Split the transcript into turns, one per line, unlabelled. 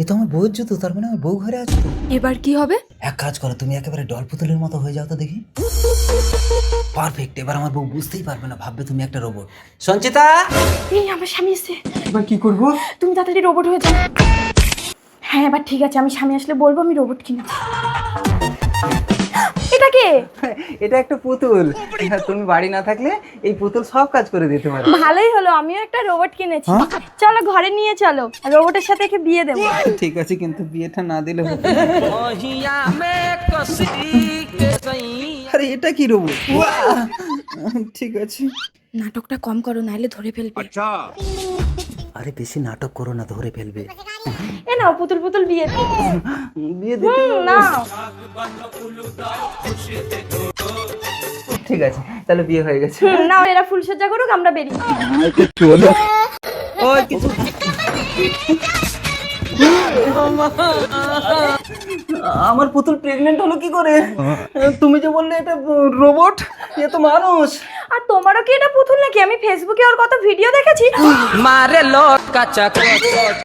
এ তো আমার বউয়ের জুতো, তার মানে আমার বউ ঘরে আছে তো।
এবার কি হবে?
এক কাজ করো, তুমি একেবারে ডল পুতুলের মতো হয়ে যাও তো দেখি। পারফেক্ট, এবার আমার বউ বুঝতেই পারবে না, ভাববে তুমি একটা রোবট। সঞ্চিতা,
এই আমার স্বামী এসে।
এবার কি করবো?
তুমি তাড়াতাড়ি রোবট হয়ে যাও। হ্যাঁ এবার ঠিক আছে, আমি স্বামী আসলে বলবো আমি রোবট কিনেছি। এটা কে?
এটা একটা পুতুল। তুমি বাড়ি না থাকলে এই পুতুল সব কাজ করে দিতে পারে।
ভালোই হলো, আমিও একটা রোবট কিনেছি। চলো ঘরে নিয়ে চলো, রোবটের সাথে একে বিয়ে দেবো।
ঠিক আছে, কিন্তু বিয়েটা না দিলে হতো না। আরে এটা কি রোবট? ঠিক আছে।
নাটকটা কম করো, নাইলে ধরে ফেলবে।
আরে বেশি নাটক করো না, ধরে ফেলবে।
এ নাও পুতুল পুতুল বিয়ে দিই।
বিয়ে দিতে
না
ঠিক আছে, তাহলে বিয়ে হয়ে গেছে।
না, এরা ফুলসজ্জা করুক, আমরা বেরিয়ে।
চলো। ওই কিছু আমার পুতুল প্রেগনেন্ট হলো কি করে? তুমি যে বললে এটা রোবট, এ তো মানুষ।
আর তোমারও কি এটা পুতুল নাকি? আমি ফেসবুকে ওর কত ভিডিও দেখেছি।
मारे लोग का चक्कर